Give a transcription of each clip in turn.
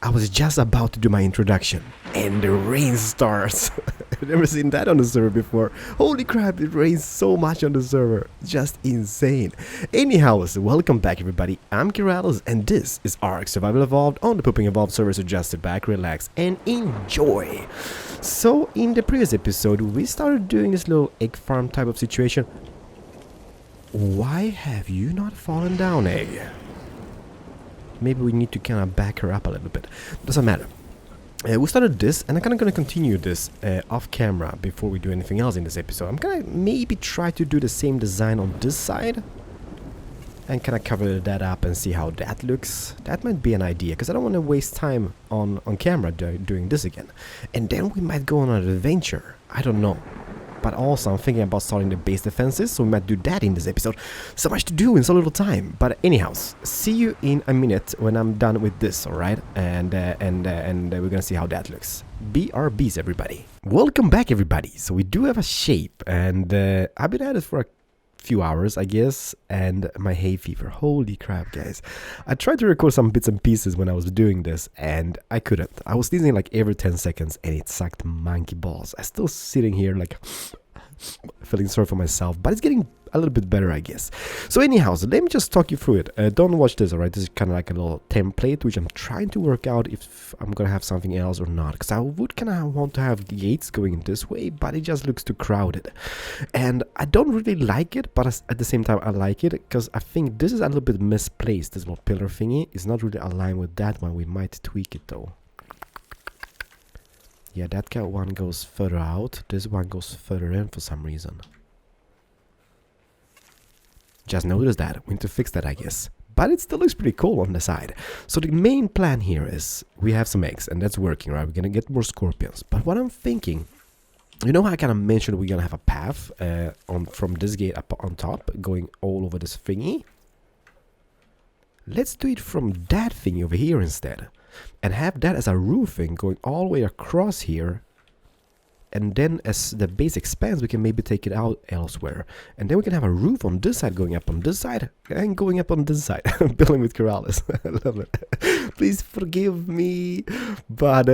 I was just about to do my introduction, and the rain starts. I've never seen that on the server before. Holy crap, it rains so much on the server. Just insane. Anyhow, so welcome back everybody. I'm Keralis, and this is ARK Survival Evolved on the Pooping Evolved server, so just sit back, relax, and enjoy. So, in the previous episode, we started doing this little egg farm type of situation. Why have you not fallen down, egg? Maybe we need to kind of back her up a little bit. Doesn't matter. We started this, and I'm kind of going to continue this off camera before we do anything else in this episode. I'm going to maybe try to do the same design on this side and kind of cover that up and see how that looks. That might be an idea, because I don't want to waste time on camera doing this again. And then we might go on an adventure. I don't know. But also, I'm thinking about starting the base defenses, so we might do that in this episode. So much to do in so little time. But anyhow, see you in a minute when I'm done with this, alright? And we're gonna see how that looks. BRBs, everybody. Welcome back, everybody. So we do have a shape, and I've been at it for a few hours, I guess, and my hay fever. Holy crap, guys. I tried to record some bits and pieces when I was doing this, and I couldn't. I was sneezing like every 10 seconds, and it sucked monkey balls. I'm still sitting here like feeling sorry for myself, but it's getting a little bit better, I guess. So anyhow, so let me just talk you through it. Don't watch this, alright? This is kind of like a little template, which I'm trying to work out if I'm gonna have something else or not. Because I would kind of want to have gates going this way, but it just looks too crowded. And I don't really like it, but at the same time, I like it. Because I think this is a little bit misplaced. This little pillar thingy is not really aligned with that one. We might tweak it, though. Yeah, that one goes further out. This one goes further in for some reason. Just noticed that. We need to fix that, I guess. But it still looks pretty cool on the side. So the main plan here is we have some eggs, and that's working, right? We're gonna get more scorpions. But what I'm thinking, you know how I kind of mentioned we're gonna have a path from this gate up on top, going all over this thingy? Let's do it from that thingy over here instead. And have that as a roofing going all the way across here. And then as the base expands, we can maybe take it out elsewhere. And then we can have a roof on this side, going up on this side, and going up on this side. Building with Keralis. I love it. Please forgive me. But,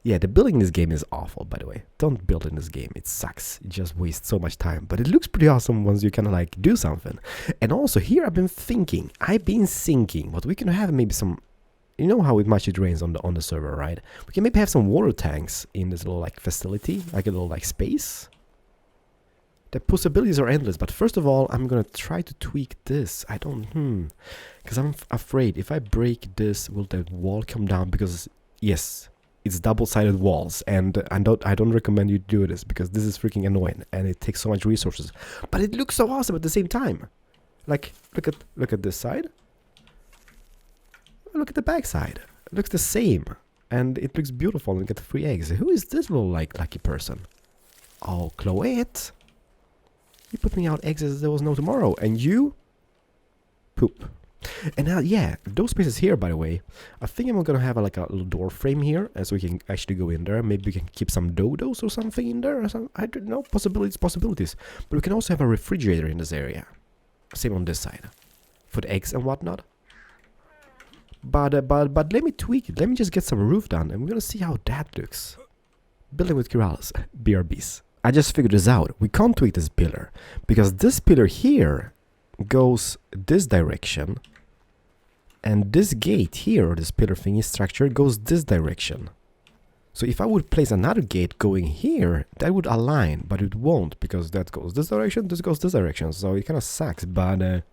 yeah, the building in this game is awful, by the way. Don't build in this game. It sucks. It just wastes so much time. But it looks pretty awesome once you kind of like do something. And also, here I've been thinking, what we can have maybe some... You know how much it rains on the server, right? We can maybe have some water tanks in this little like facility, like a little like space. The possibilities are endless, but first of all, I'm gonna try to tweak this. I don't, because I'm afraid if I break this, will the wall come down? Because yes, it's double-sided walls, and I don't recommend you do this because this is freaking annoying and it takes so much resources. But it looks so awesome at the same time. Like look at this side. Look at the back side. It looks the same. And it looks beautiful. Look at the 3 eggs. Who is this little like lucky person? Oh, Chloette. You put me out eggs as there was no tomorrow. And you? Poop. And now, yeah, those spaces here, by the way, I think I'm gonna have like a little door frame here, so we can actually go in there. Maybe we can keep some dodos or something in there. Or some, I don't know. Possibilities. But we can also have a refrigerator in this area. Same on this side. For the eggs and whatnot. But let me tweak it. Let me just get some roof done, and we're gonna see how that looks. Building with Keralis, BRBs. I just figured this out. We can't tweak this pillar because this pillar here goes this direction, and this gate here, or this pillar thingy structure, goes this direction. So if I would place another gate going here, that would align, but it won't because that goes this direction, this goes this direction. So it kind of sucks, but.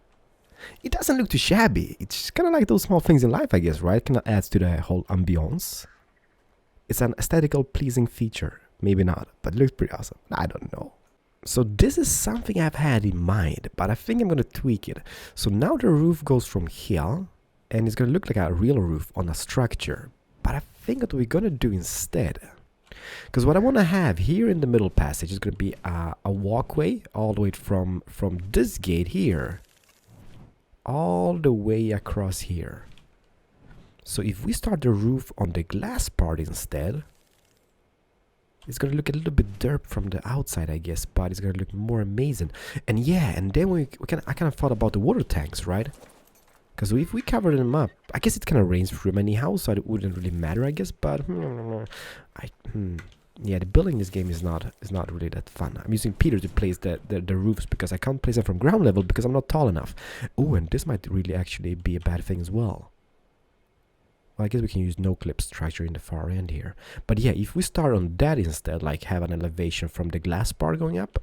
It doesn't look too shabby. It's kind of like those small things in life, I guess, right? Kind of adds to the whole ambiance. It's an aesthetical pleasing feature. Maybe not, but it looks pretty awesome. I don't know. So this is something I've had in mind, but I think I'm going to tweak it. So now the roof goes from here, and it's going to look like a real roof on a structure. But I think what we're going to do instead, because what I want to have here in the middle passage is going to be a walkway all the way from this gate here. All the way across here. So if we start the roof on the glass part instead, it's gonna look a little bit derp from the outside, I guess, but it's gonna look more amazing. And yeah, and then I kind of thought about the water tanks, right? Because if we cover them up, I guess it kind of rains through them anyhow, so it wouldn't really matter, I guess. But yeah, the building in this game is not really that fun. I'm using Peter to place the roofs because I can't place them from ground level because I'm not tall enough. Oh, and this might really actually be a bad thing as well. Well, I guess we can use no-clip structure in the far end here. But yeah, if we start on that instead, like have an elevation from the glass bar going up.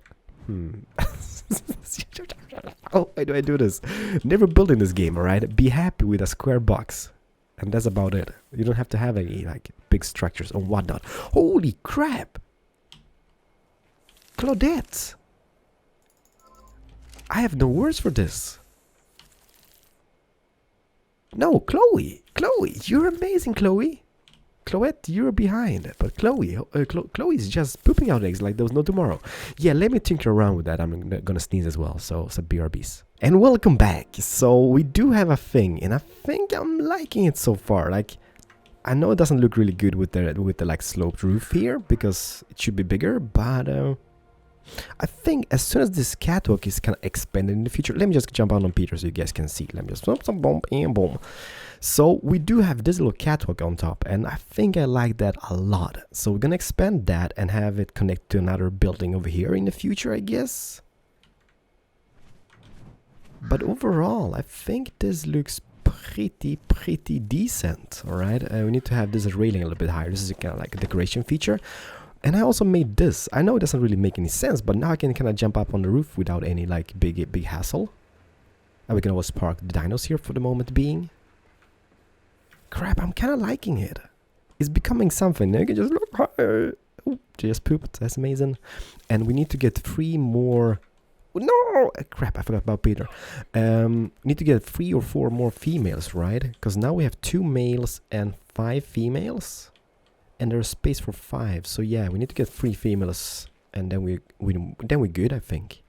Oh, why do I do this? Never build in this game, alright? Be happy with a square box. And that's about it. You don't have to have any like big structures or whatnot. Holy crap! Claudette! I have no words for this. No, Chloe! Chloe! You're amazing, Chloe! Chloette, you're behind. But Chloe, Chloe's just pooping out eggs like there was no tomorrow. Yeah, let me tinker around with that. I'm gonna sneeze as well, so BRBs. And welcome back. So we do have a thing, and I think I'm liking it so far. Like, I know it doesn't look really good with the like sloped roof here because it should be bigger, but I think as soon as this catwalk is kind of expanded in the future, let me just jump out on Peter so you guys can see. Let me just some boom and boom. So we do have this little catwalk on top, and I think I like that a lot. So we're gonna expand that and have it connect to another building over here in the future, I guess. But overall, I think this looks pretty decent. All right, we need to have this railing a little bit higher. This is kind of like a decoration feature. And I also made this. I know it doesn't really make any sense, but now I can kind of jump up on the roof without any like big hassle. And we can always park the dinos here for the moment being. Crap, I'm kind of liking it. It's becoming something. You can just look higher. Ooh, just pooped. That's amazing. And we need to get 3 more. No! Crap, I forgot about Peter. We need to get 3 or 4 more females, right? Because now we have 2 males and 5 females. And there's space for 5. So yeah, we need to get 3 females. And then we're good, I think.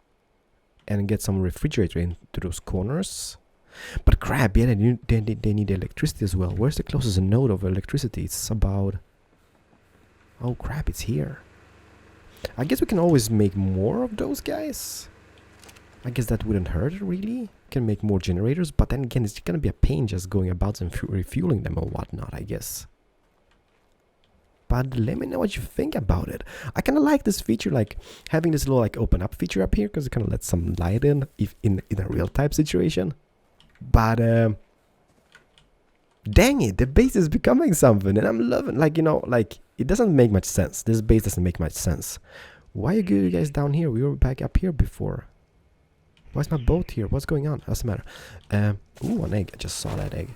And get some refrigerator into those corners. But crap, yeah, they need electricity as well. Where's the closest node of electricity? It's about... Oh crap, it's here. I guess we can always make more of those guys. I guess that wouldn't hurt, really. Can make more generators, but then again, it's gonna be a pain just going about and refueling them or whatnot, I guess. But let me know what you think about it. I kind of like this feature, like having this little like open up feature up here, because it kind of lets some light in, if in a real type situation. But dang it, the base is becoming something, and I'm loving. Like, you know, like it doesn't make much sense. This base doesn't make much sense. Why are you guys down here? We were back up here before. Why's my boat here? What's going on? Doesn't matter. Ooh, an egg. I just saw that egg.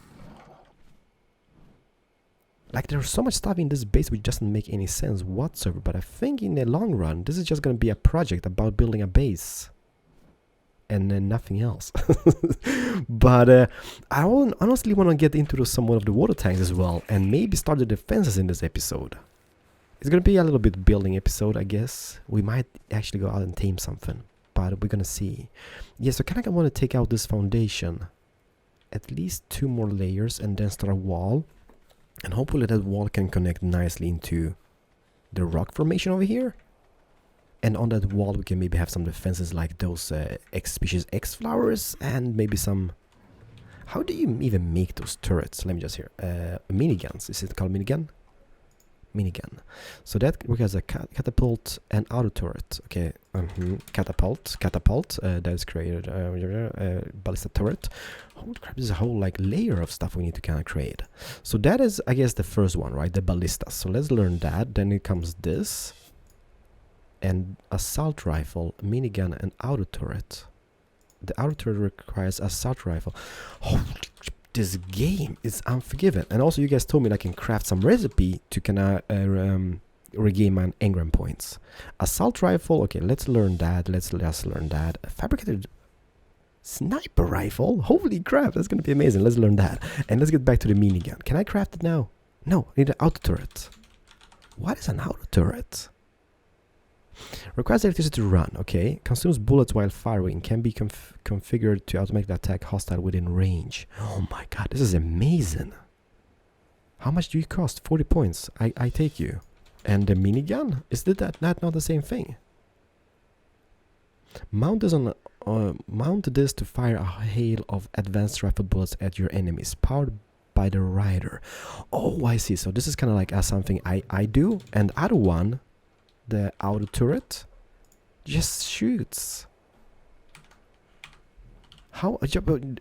Like, there's so much stuff in this base which doesn't make any sense whatsoever. But I think in the long run, this is just going to be a project about building a base. And then nothing else. But I honestly want to get into some of the water tanks as well. And maybe start the defenses in this episode. It's going to be a little bit building episode, I guess. We might actually go out and tame something. But we're going to see. Yeah, so kind of want to take out this foundation. At least 2 more layers and then start a wall. And hopefully that wall can connect nicely into the rock formation over here. And on that wall we can maybe have some defenses like those species X flowers and maybe some... How do you even make those turrets? Let me just hear. Miniguns. Is it called minigun? Minigun. So that requires a catapult and auto turret. Okay. Catapult. That is created. Ballista turret. Holy crap, there's a whole like layer of stuff we need to kind of create. So that is, I guess, the first one, right? The ballista. So let's learn that. Then it comes this. And assault rifle, minigun, and auto turret. The auto turret requires assault rifle. Holy, this game is unforgiving. And also, you guys told me I can craft some recipe to kind of regain my engram points. Assault rifle. Okay, let's learn that. Let's learn that. Fabricated sniper rifle. Holy crap, that's gonna be amazing. Let's learn that. And let's get back to the minigun. Can I craft it now? No, I need an auto turret. What is an auto turret? Requires electricity to run, okay. Consumes bullets while firing. Can be configured to automatically attack hostile within range. Oh my god, this is amazing. How much do you cost? 40 points. I take you. And the minigun? Is that not the same thing? Mount is on mount this to fire a hail of advanced rifle bullets at your enemies, powered by the rider. Oh, I see. So this is kind of like something I do, and the other one, the auto turret, just shoots. How?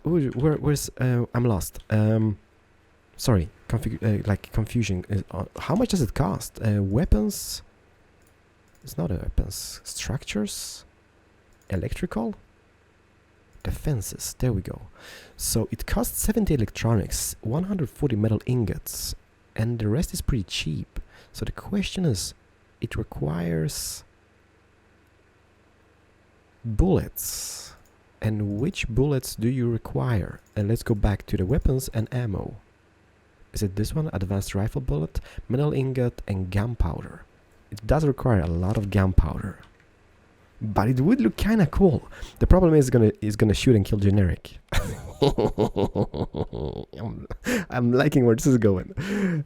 Where's? I'm lost. Sorry, like confusion. How much does it cost? Weapons? It's not weapons. Structures? Electrical? Defenses. There we go. So it costs 70 electronics, 140 metal ingots, and the rest is pretty cheap. So the question is, it requires bullets. And which bullets do you require? And let's go back to the weapons and ammo. Is it this one? Advanced rifle bullet, metal ingot, and gunpowder. It does require a lot of gunpowder, but it would look kind of cool. The problem is gonna shoot and kill Generikb. I'm liking where this is going.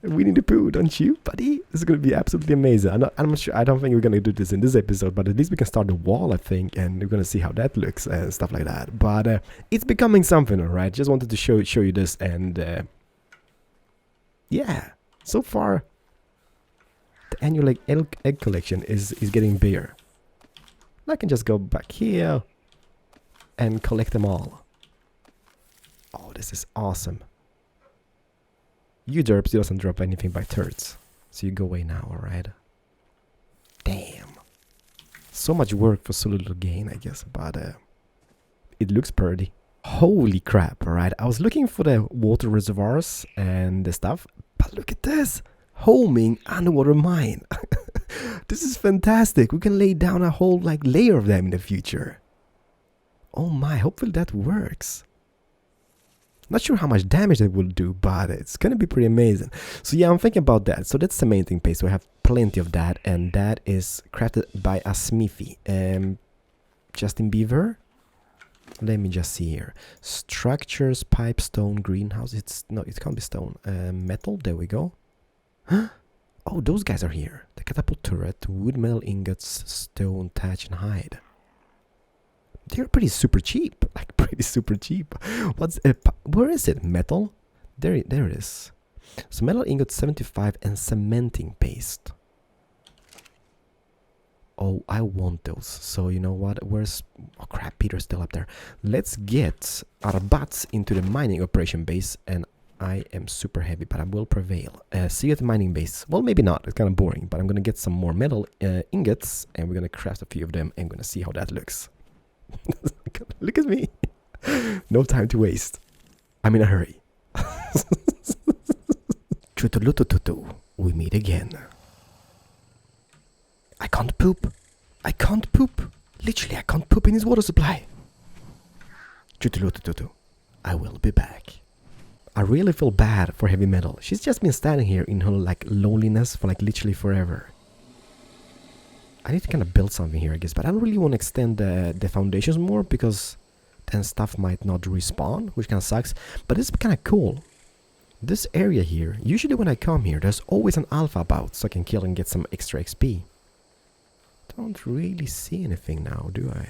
We need to poo, don't you, buddy? This is gonna be absolutely amazing. I'm not sure. I don't think we're gonna do this in this episode, but at least we can start the wall, I think, and we're gonna see how that looks and stuff like that. But it's becoming something, alright. Just wanted to show you this, and yeah, so far the annual egg collection is getting bigger. I can just go back here and collect them all. Oh, this is awesome. You derps, doesn't drop anything by turds. So you go away now, alright? Damn. So much work for so little gain, I guess, but it looks pretty. Holy crap, alright? I was looking for the water reservoirs and the stuff, but look at this! Homing underwater mine. This is fantastic. We can lay down a whole like layer of them in the future. Oh my, hopefully that works. Not sure how much damage it will do, but it's gonna be pretty amazing. So yeah, I'm thinking about that. So that's the main thing, paste. So we have plenty of that, and that is crafted by a smithy. Justin Beaver. Let me just see here. Structures, pipe, stone, greenhouse. No, it can't be stone. Metal. There we go. Huh? Oh, those guys are here. The catapult turret, wood, metal ingots, stone, thatch, and hide. They're pretty super cheap. Like pretty super cheap. Where is it? Metal? There it is. So metal ingot 75 and cementing paste. Oh, I want those. So you know what? Where's... Oh crap, Peter's still up there. Let's get our butts into the mining operation base, and I am super heavy, but I will prevail. See you at the mining base. Well, maybe not. It's kind of boring, but I'm going to get some more metal ingots, and we're going to craft a few of them, and going to see how that looks. Look at me. No time to waste. I'm in a hurry. We meet again. I can't poop. I can't poop. Literally, I can't poop in his water supply. I will be back. I really feel bad for Heavy Metal. She's just been standing here in her like loneliness for like literally forever. I need to kind of build something here, I guess, but I don't really want to extend the foundations more because then stuff might not respawn, which kind of sucks. But it's kind of cool. This area here, usually when I come here, there's always an alpha about, so I can kill and get some extra XP. Don't really see anything now, do I?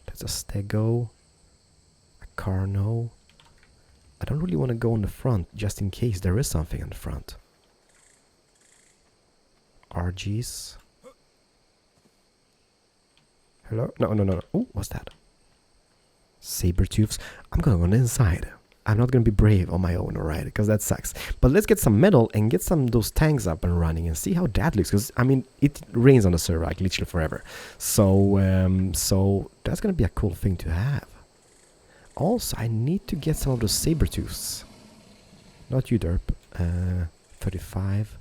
There's a stego, a carno. I don't really want to go on the front, just in case there is something on the front. RGs. Hello? No. Oh, what's that? Saber-tooths. I'm going on the inside. I'm not going to be brave on my own, alright? Because that sucks. But let's get some metal and get some of those tanks up and running and see how that looks. Because, I mean, it rains on the server, like, literally forever. So that's going to be a cool thing to have. Also, I need to get some of those saber-tooths. Not you, derp. 35.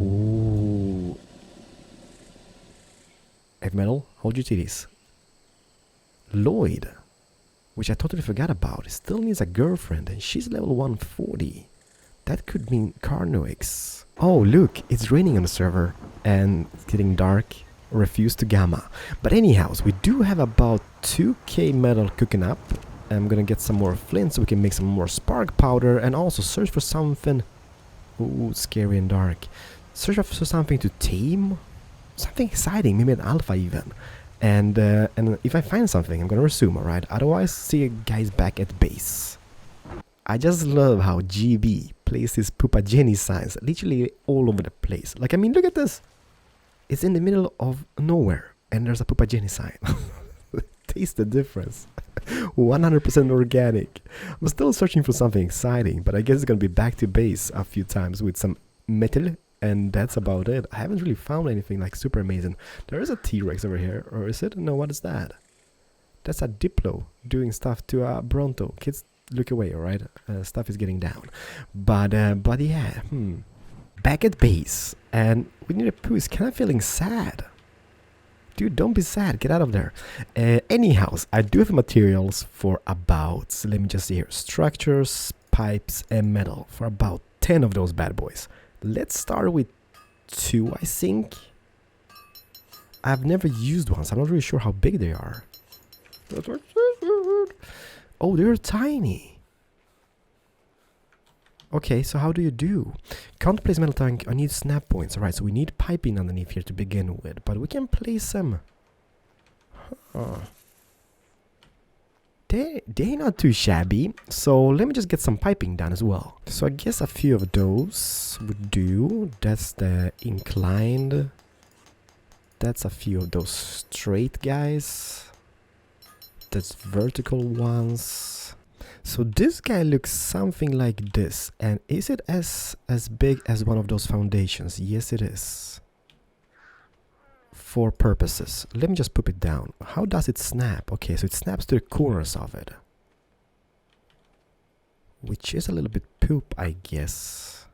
Ooh. Heavy Metal, hold your titties. Lloyd, which I totally forgot about, still needs a girlfriend, and she's level 140. That could mean Carnoix. Oh, look, it's raining on the server, and it's getting dark. Refuse to gamma. But anyhow, we do have about 2k metal cooking up. I'm gonna get some more flint so we can make some more spark powder, and also search for something. Ooh, scary and dark. Search for something to tame. Something exciting, maybe an alpha even. And if I find something, I'm gonna resume, alright? Otherwise, see you guys back at base. I just love how GB places Pupageni signs literally all over the place. Like, I mean, look at this. It's in the middle of nowhere, and there's a Pupageni sign. Taste the difference. 100% organic. I'm still searching for something exciting, but I guess it's gonna be back to base a few times with some metal, and that's about it. I haven't really found anything like super amazing. There is a T-Rex over here, or is it? No, what is that? That's a Diplo doing stuff to a Bronto. Kids, look away, alright? Stuff is getting down. But yeah, back at base, and we need a poo. Is kind of feeling sad. Dude, don't be sad. Get out of there. Anyhow, I do have materials for about, so let me just see here, structures, pipes, and metal for about 10 of those bad boys. Let's start with 2, I think. I've never used one, so I'm not really sure how big they are. Oh, they're tiny. Okay, so how do you do? Can't place metal tank. I need snap points. Alright, so we need piping underneath here to begin with, but we can place them. They're not too shabby. So let me just get some piping done as well. So I guess a few of those would do. That's the inclined. That's a few of those straight guys. That's vertical ones. So this guy looks something like this. And is it as big as one of those foundations? Yes, it is. For purposes. Let me just put it down. How does it snap? Okay, so it snaps to the corners of it. Which is a little bit poop, I guess.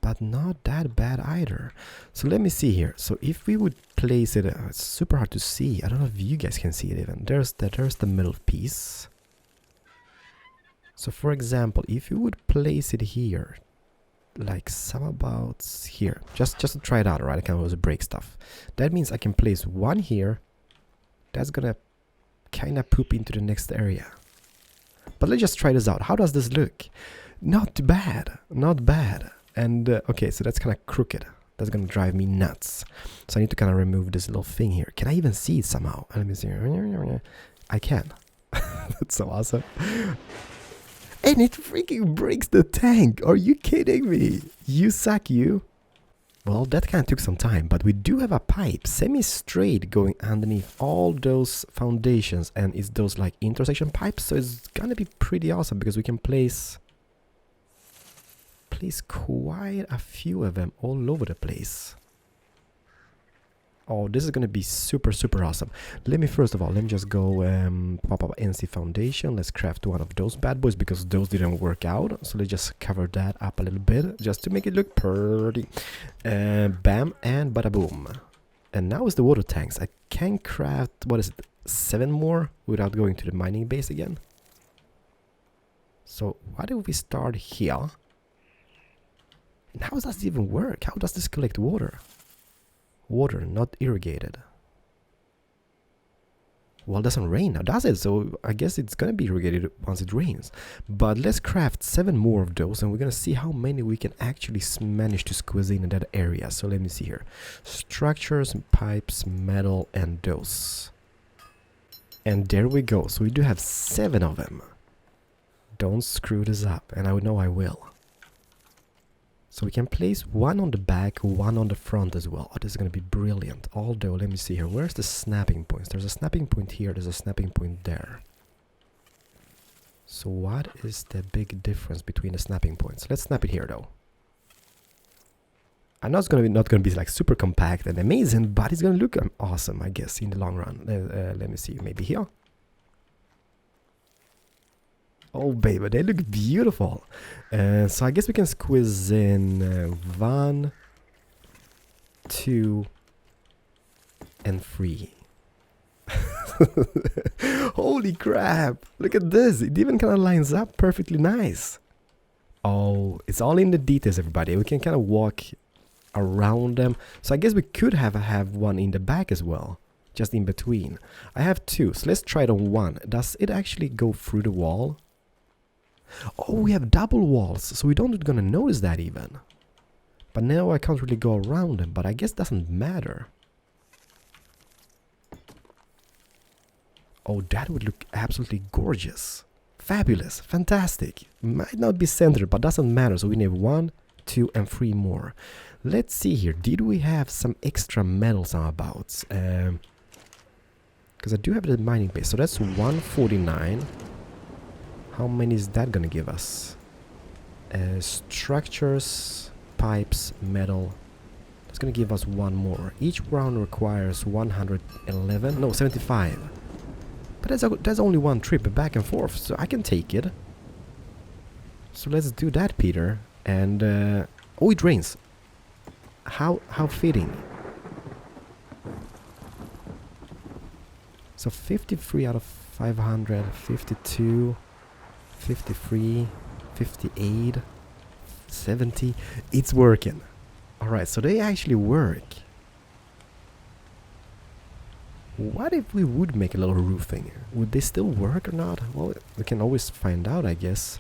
But not that bad either. So let me see here. So if we would place it, it's super hard to see. I don't know if you guys can see it even. There's the middle piece. So for example, if you would place it here, like some about here, just to try it out, right? I can always break stuff. That means I can place one here. That's gonna kind of poop into the next area. But let's just try this out. How does this look? Not bad. Not bad. And okay, so that's kind of crooked. That's gonna drive me nuts. So I need to kind of remove this little thing here. Can I even see it somehow? Let me see. I can. That's so awesome. And it freaking breaks the tank. Are you kidding me? You suck, you. Well, that kind of took some time, but we do have a pipe semi-straight going underneath all those foundations, and it's those like intersection pipes, so it's gonna be pretty awesome because we can place quite a few of them all over the place. Oh, this is gonna be super awesome. Let me first of all, let me just go pop up NC foundation. Let's craft one of those bad boys because those didn't work out. So let's just cover that up a little bit just to make it look pretty. Bam, and bada boom. And now is the water tanks. I can craft, what is it, 7 more without going to the mining base again. So why don't we start here? And how does this even work? How does this collect water? Water, not irrigated. Well, it doesn't rain now, does it? So I guess it's gonna be irrigated once it rains. But let's craft 7 more of those, and we're gonna see how many we can actually manage to squeeze in that area. So let me see here. Structures, pipes, metal, and those. And there we go. So we do have 7 of them. Don't screw this up, and I know I will. So we can place one on the back, one on the front as well. Oh, this is going to be brilliant. Although, let me see here. Where's the snapping points? There's a snapping point here. There's a snapping point there. So what is the big difference between the snapping points? Let's snap it here, though. I know it's not going to be like super compact and amazing, but it's going to look awesome, I guess, in the long run. Let me see. Maybe here. Oh baby, they look beautiful. So I guess we can squeeze in 1, 2, and 3. Holy crap! Look at this. It even kind of lines up perfectly nice. Oh, it's all in the details, everybody. We can kind of walk around them. So I guess we could have one in the back as well, just in between. I have 2, so let's try it on 1. Does it actually go through the wall? Oh, we have double walls, so we don't gonna notice that even. But now I can't really go around them, but I guess it doesn't matter. Oh, that would look absolutely gorgeous. Fabulous. Fantastic. Might not be centered, but doesn't matter. So we need 1, 2, and 3 more. Let's see here. Did we have some extra metals about? Because I do have the mining base. So that's 149. How many is that gonna give us? Structures, pipes, metal. That's gonna give us 1 more. Each round requires 111. No, 75. But that's only 1 trip back and forth, so I can take it. So let's do that, Peter. And oh, it rains. How fitting. So 53 out of 500, 52, 53, 58, 70. It's working. Alright, so they actually work. What if we would make a little roofing? Would they still work or not? Well, we can always find out, I guess.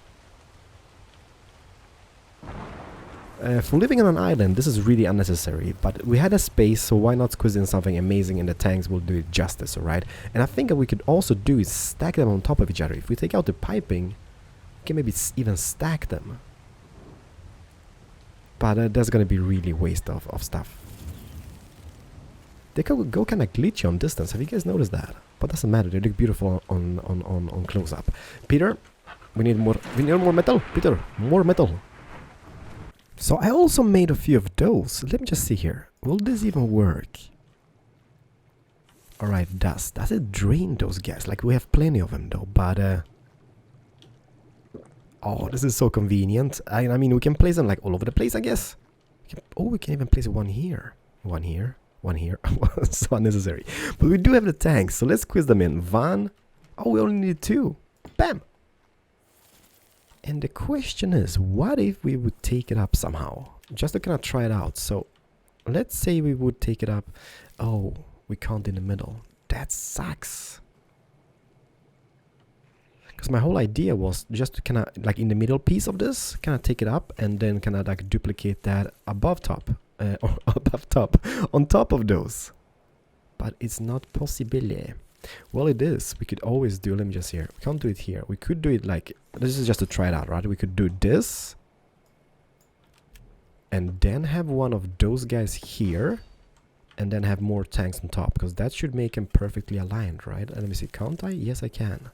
For living on an island, this is really unnecessary, but we had a space, so why not squeeze in something amazing, and the tanks will do it justice, alright? And I think what we could also do is stack them on top of each other. If we take out the piping, we can maybe even stack them. But that's gonna be really waste of stuff. They could go kind of glitchy on distance. Have you guys noticed that? But doesn't matter. They look beautiful on close up. Peter, we need more metal. Peter, more metal. So I also made a few of those. Let me just see here. Will this even work? Alright, does it drain those guys? Like, we have plenty of them though, but oh, this is so convenient. I mean, we can place them like all over the place, I guess. We can even place one here. One here. One here. So unnecessary. But we do have the tanks, so let's squeeze them in. 1. Oh, we only need 2. Bam! And the question is, what if we would take it up somehow? Just to kind of try it out. So, let's say we would take it up. Oh, we can't in the middle. That sucks. Because my whole idea was just to kind of, like in the middle piece of this, kind of take it up and then kind of like duplicate that above top. Or above top, on top of those. But it's not possible. Well, it is. We could always do, let me just here. We can't do it here. We could do it like, this is just to try it out, right? We could do this. And then have one of those guys here. And then have more tanks on top. Because that should make them perfectly aligned, right? And let me see, can't I? Yes, I can.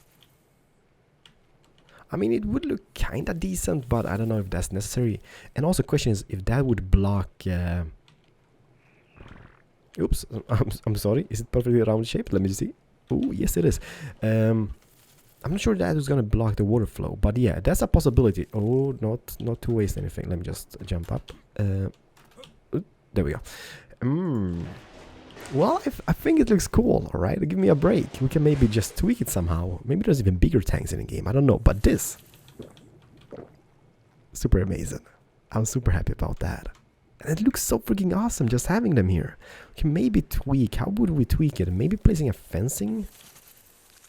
I mean, it would look kind of decent, but I don't know if that's necessary. And also, question is if that would block... Oops, I'm sorry. Is it perfectly round shaped? Let me see. Oh, yes, it is. I'm not sure that is going to block the water flow, but yeah, that's a possibility. Oh, not to waste anything. Let me just jump up. There we go. Well, I think it looks cool, alright? Give me a break. We can maybe just tweak it somehow. Maybe there's even bigger tanks in the game. I don't know. But this... super amazing. I'm super happy about that. And it looks so freaking awesome just having them here. We can maybe tweak. How would we tweak it? Maybe placing a fencing?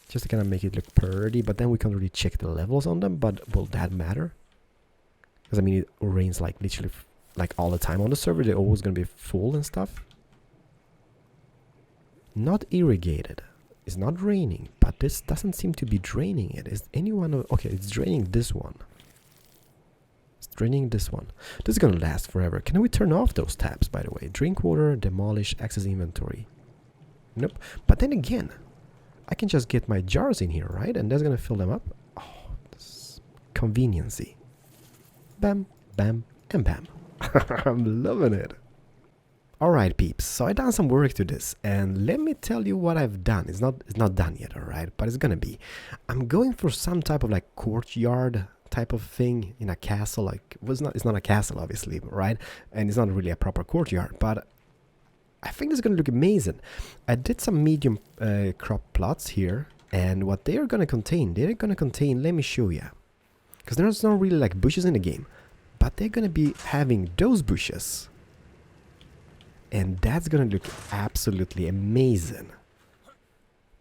Just to kind of make it look pretty. But then we can't really check the levels on them. But will that matter? Because I mean, it rains like literally like all the time on the server. They're always going to be full and stuff. Not irrigated. It's not raining, but this doesn't seem to be draining it. Is anyone... Okay, it's draining this one. It's draining this one. This is gonna last forever. Can we turn off those tabs, by the way? Drink water, demolish, access inventory. Nope. But then again, I can just get my jars in here, right? And that's gonna fill them up. Oh, this conveniency. Bam, bam, and bam. I'm loving it. Alright peeps, so I done some work to this, and let me tell you what I've done. It's not done yet, alright, but it's gonna be. I'm going for some type of like courtyard type of thing in a castle. Like, well, it's not a castle obviously, right? And it's not really a proper courtyard, but I think it's gonna look amazing. I did some medium crop plots here, and what they're gonna contain, let me show you. Because there's not really like bushes in the game, but they're gonna be having those bushes. And that's gonna look absolutely amazing,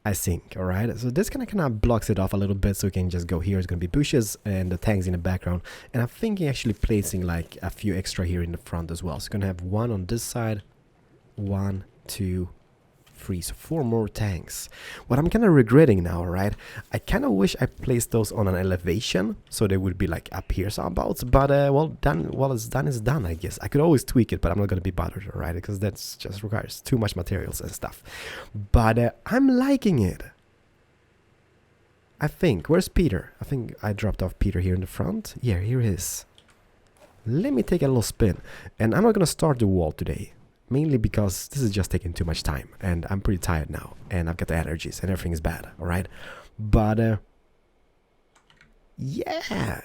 I think, alright? So this kind of blocks it off a little bit, so we can just go here. It's gonna be bushes and the tanks in the background. And I'm thinking actually placing like a few extra here in the front as well. So we're gonna have one on this side, 1, 2, 3, so 4 more tanks. What I'm kind of regretting now, right? I kind of wish I placed those on an elevation, so they would be like up here somewhat. But well, it's done is done, I guess. I could always tweak it, but I'm not gonna be bothered, right? Because that's just requires too much materials and stuff. But I'm liking it. I think. Where's Peter? I think I dropped off Peter here in the front. Yeah, here he is. Let me take a little spin. And I'm not gonna start the wall today. Mainly because this is just taking too much time. And I'm pretty tired now. And I've got the allergies and everything is bad. Alright? But yeah.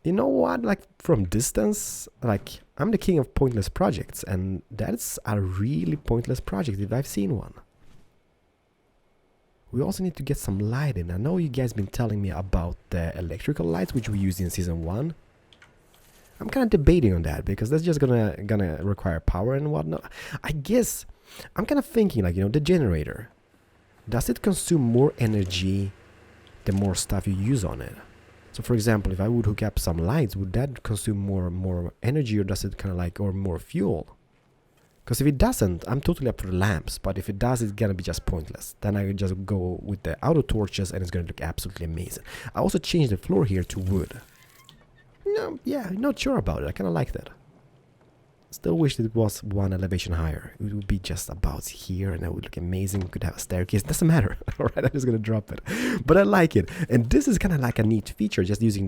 You know what? Like from distance, like I'm the king of pointless projects. And that's a really pointless project if I've seen one. We also need to get some light in. I know you guys been telling me about the electrical lights which we used in season 1. I'm kind of debating on that because that's just gonna require power and whatnot. I guess I'm kind of thinking like, you know, the generator. Does it consume more energy the more stuff you use on it? So for example, if I would hook up some lights, would that consume more energy, or does it kind of like, or more fuel? Because if it doesn't, I'm totally up for the lamps. But if it does, it's gonna be just pointless. Then I just go with the auto torches and it's gonna look absolutely amazing. I also changed the floor here to wood. No, yeah, not sure about it. I kind of like that. Still wish it was one elevation higher. It would be just about here and it would look amazing. We could have a staircase. Doesn't matter. Alright, I'm just gonna drop it. But I like it. And this is kind of like a neat feature, just using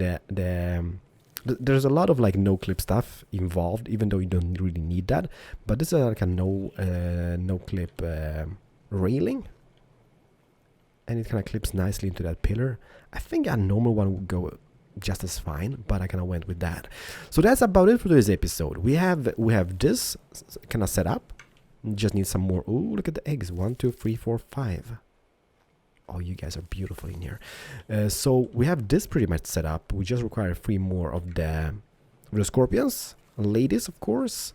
there's a lot of like no clip stuff involved, even though you don't really need that. But this is like a no clip railing, and it kind of clips nicely into that pillar. I think a normal one would go just as fine, but I kind of went with that. So that's about it for this episode. We have this kind of set up. Just need some more. Oh, look at the eggs! 1, 2, 3, 4, 5. Oh, you guys are beautiful in here. So we have this pretty much set up. We just require 3 more of the scorpions, ladies, of course.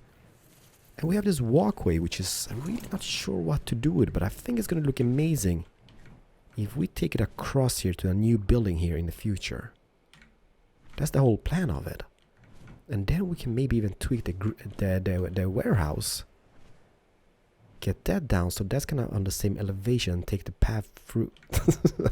And we have this walkway, which is, I'm really not sure what to do with, but I think it's going to look amazing if we take it across here to a new building here in the future. That's the whole plan of it. And then we can maybe even tweak the warehouse. Get that down, so that's kind of on the same elevation. Take the path through.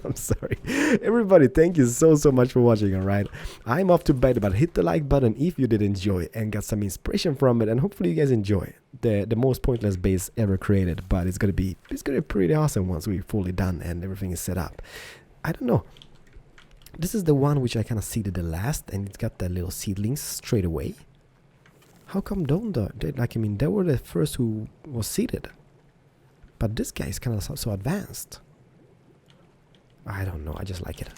I'm sorry, everybody. Thank you so much for watching. All right, I'm off to bed, but hit the like button if you did enjoy and got some inspiration from it, and hopefully you guys enjoy the most pointless base ever created. But it's gonna be pretty awesome once we're fully done and everything is set up. I don't know. This is the one which I kind of seeded the last, and it's got the little seedlings straight away. How come don't they, like, I mean, they were the first who was seeded. But this guy is kind of so advanced. I don't know, I just like it.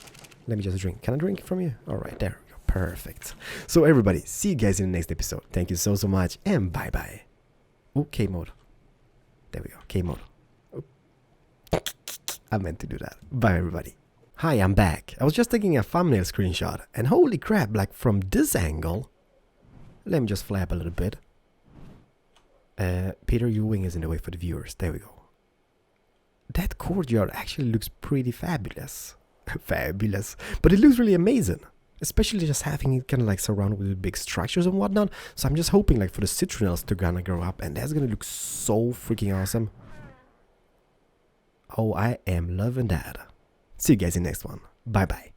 Let me just drink. Can I drink from you? Alright, there we go. Perfect. So everybody, see you guys in the next episode. Thank you so much, and bye bye. Oh, K mode. There we go, K mode. Oh. I meant to do that. Bye everybody. Hi, I'm back. I was just taking a thumbnail screenshot, and holy crap, like from this angle. Let me just fly up a little bit. Peter, your wing is in the way for the viewers. There we go. That courtyard actually looks pretty fabulous. Fabulous. But it looks really amazing. Especially just having it kind of like surrounded with big structures and whatnot. So I'm just hoping like for the citronels to gonna grow up. And that's gonna look so freaking awesome. Oh, I am loving that. See you guys in the next one. Bye bye.